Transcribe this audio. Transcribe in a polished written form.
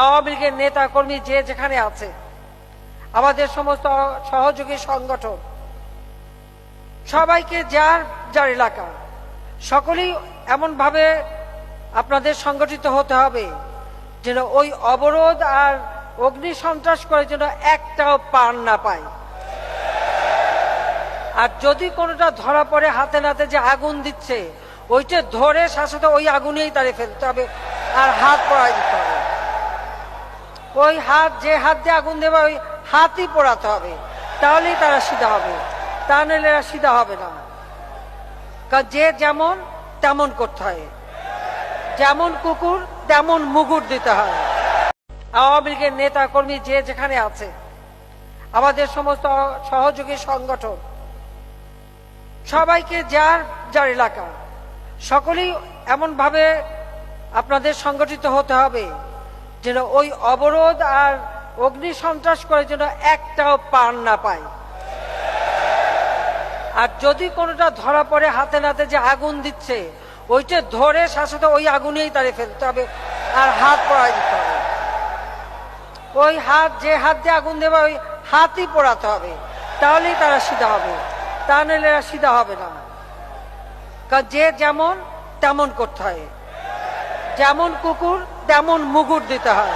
আওয়ামী লীগের নেতা কর্মী যে যেখানে আছে, আমাদের সমস্ত সহযোগী সংগঠন, সবাইকে যার যার এলাকা সকলেই এমনভাবে আপনাদের সংগঠিত হতে হবে যেন ওই অবরোধ আর অগ্নি সন্ত্রাস করে যেন একটাও পার না পায়। আর যদি কোনোটা ধরা পড়ে হাতে নাতে যে আগুন দিচ্ছে, ওইটা ধরে শাশ্বত ওই আগুনেই তারে ফেলতে হবে আর হাত পড়াই দিতে হবে। ওই হাত, যে হাত দিয়ে আগুন দেবে ওই হাতই পোড়াতে হবে, তাহলেই তারা সিধা হবে, তা নাহলে এরা সিধা হবে না। কারণ যে যেমন তেমন করতে হয়, যেমন কুকুর তেমন মুগুর দিতে হয়। আওয়ামী লীগের নেতা কর্মী যে যেখানে আছে, আমাদের সমস্ত সহযোগী সংগঠন, সবাইকে যার যার এলাকা সকলেই এমনভাবে আপনাদের সংগঠিত হতে হবে যেন ওই অবরোধ আর অগ্নি সন্ত্রাস করে যেন একটাও পার না পায়। আর যদি কোনোটা ধরা পড়ে হাতে নাতে যে আগুন দিচ্ছে, ওইটা ধরে শাশ্বত ওই আগুনেই তারে ফেলতে হবে আর হাত পড়াই দিতে হবে। ওই হাত, যে হাত দিয়ে আগুন দেবে ওই হাতই পোড়াতে হবে, তাহলেই তারা সিধা হবে, তা নাহলে এরা সিধা হবে না। কারণ যে যেমন তেমন করতে হয়, যেমন কুকুর তেমন মুগুর দিতে হয়।